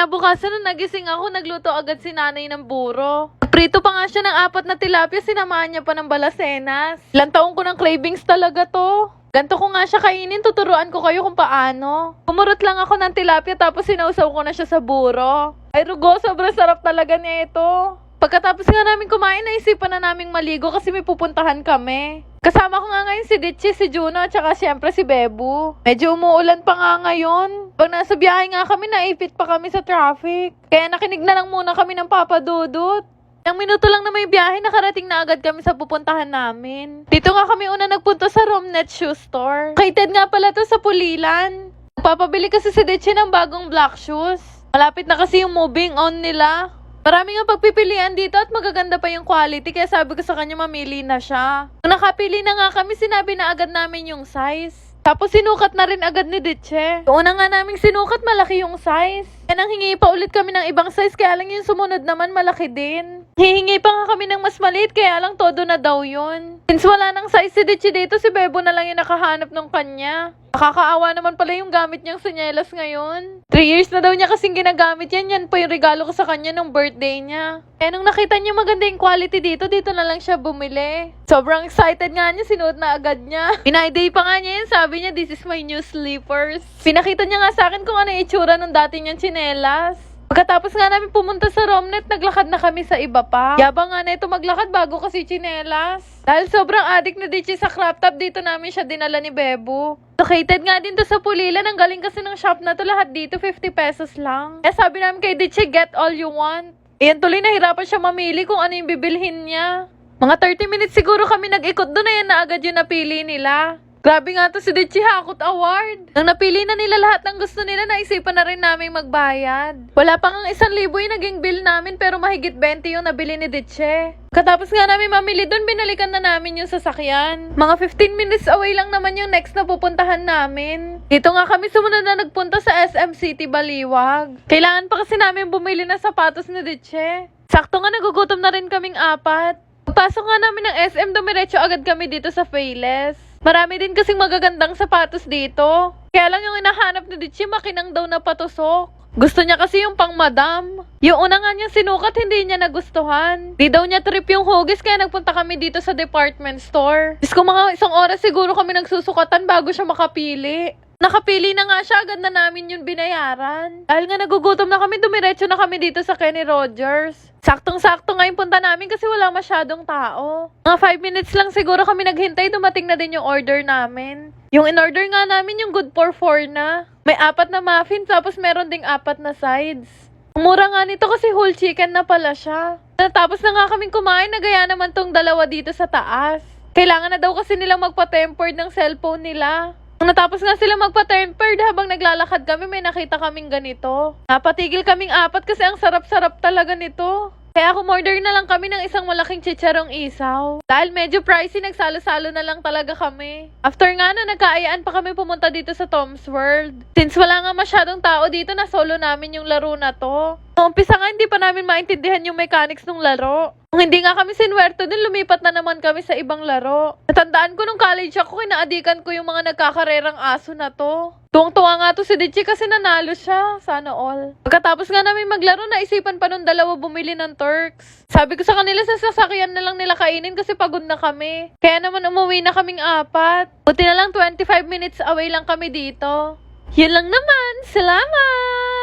Kinabukasan nung nagising ako, nagluto agad si nanay ng buro. Prito pa nga siya ng 4 na tilapia, sinamahan niya pa ng balasenas. Ilang taong ko ng cravings talaga to. Ganto ko nga siya kainin, tuturuan ko kayo kung paano. Kumurot lang ako ng tilapia tapos sinausaw ko na siya sa buro. Ay rugo, sobrang sarap talaga niya ito. Pagkatapos nga namin kumain, naisipan na naming maligo kasi may pupuntahan kami. Kasama ko nga ngayon si Ditchy, si Juno, at saka siyempre si Bebu. Medyo umuulan pa nga ngayon. Pag nasa biyahe nga kami, naipit pa kami sa traffic. Kaya nakinig na lang muna kami ng Papa Dudut. Ilang minuto lang na may biyahe, nakarating na agad kami sa pupuntahan namin. Dito nga kami una nagpunta sa Romnet Shoe Store. Located nga pala to sa Pulilan. Nagpapabili kasi si Ditchy ng bagong black shoes. Malapit na kasi yung moving on nila. Marami nga pagpipilian dito at magaganda pa yung quality, kaya sabi ko sa kanya mamili na siya. Nung nakapili na nga kami, sinabi na agad namin yung size. Tapos sinukat na rin agad ni Ditche. Una nga naming sinukat, malaki yung size. Kaya nang hingi pa ulit kami ng ibang size, kaya lang yung sumunod naman malaki din. Hihingi pa nga kami ng mas maliit, kaya lang todo na daw yun. Since wala nang size si Ditche dito, si Bebo na lang yung nakahanap ng kanya. Nakakaawa naman pala yung gamit niyang sinyelas ngayon. 3 years na daw niya kasing ginagamit yan. Yan pa yung regalo ko sa kanya nung birthday niya. Kaya nung nakita niya maganda yung quality dito, dito na lang siya bumili. Sobrang excited nga niya, sinuot na agad niya. Pinay-day pa nga niya yun, sabi niya, this is my new slippers. Pinakita niya nga sa akin kung ano yung itsura nung dati niyang tsinelas. Pagkatapos nga namin pumunta sa Romnet, naglakad na kami sa iba pa. Yabang nga na ito maglakad bago kasi tsinelas. Dahil sobrang addict na Ditchy sa crop top, dito namin siya dinala ni Bebo. Located nga din to sa Pulilan. Ang galing kasi ng shop na to, lahat dito 50 pesos lang. Kaya sabi namin kay Ditchy, get all you want. Ayan tuloy, nahirapan siya mamili kung ano yung bibilhin niya. Mga 30 minutes siguro kami nag-ikot doon, ayan na agad yung napili nila. Grabe nga to si Ditchy, hakot award. Nang napili na nila lahat ng gusto nila, naisipan na rin namin magbayad. Wala pa nga 1,000 yung naging bill namin, pero mahigit 20 yung nabili ni Ditchy. Katapos nga namin mamili doon, binalikan na namin yung sasakyan. Mga 15 minutes away lang naman yung next na pupuntahan namin. Dito nga kami sumunod na nagpunta sa SM City Baliwag. Kailangan pa kasi namin bumili ng sapatos ni Ditchy. Sakto nga nagugutom na rin kaming 4. Pagpasok nga namin ng SM, dumiretso agad kami dito sa Payless. Marami din kasing magagandang sapatos dito. Kaya lang yung hinahanap ni Ditchy, makinang daw na patusok. Gusto niya kasi yung pang madam. Yung una nga niyang sinukat, hindi niya nagustuhan. Di daw niya trip yung hugis, kaya nagpunta kami dito sa department store. Diyos ko, mga 1 oras siguro kami nagsusukatan bago siya makapili. Nakapili na nga siya, agad na namin yung binayaran. Dahil nga nagugutom na kami, dumiretso na kami dito sa Kenny Rogers. Saktong-sakto nga yung punta namin kasi wala masyadong tao. Mga 5 minutes lang siguro kami naghintay, dumating na din yung order namin. Yung in-order nga namin yung good for 4 na. May 4 na muffin, tapos meron ding 4 na sides. Ang mura nga nito kasi whole chicken na pala siya. Natapos na nga kaming kumain, nagaya naman tong dalawa dito sa taas. Kailangan na daw kasi nilang magpa-tempered ng cellphone nila. Nung natapos nga sila magpa-tempered, habang naglalakad kami, may nakita kaming ganito. Napatigil kaming 4 kasi ang sarap-sarap talaga nito. Kaya kumorder na lang kami ng isang malaking chicharong isaw. Dahil medyo pricey, nagsalo-salo na lang talaga kami. After nga na, nagkaayaan pa kami pumunta dito sa Tom's World. Since wala nga masyadong tao dito, na solo namin yung laro na to. Noong umpisa nga, hindi pa namin maintindihan yung mechanics ng laro. Kung hindi nga kami sinwerto din, lumipat na naman kami sa ibang laro. Natandaan ko nung college ako, kinaadikan ko yung mga nagkakarerang aso na to. Tuwang-tuwa nga to si Ditchy kasi nanalo siya. Sana all. Pagkatapos nga namin maglaro, naisipan pa nung dalawa bumili ng Turks. Sabi ko sa kanila, sa sasakyan na lang nila kainin kasi pagod na kami. Kaya naman umuwi na kaming 4. Buti na lang 25 minutes away lang kami dito. Yun lang naman. Salamat!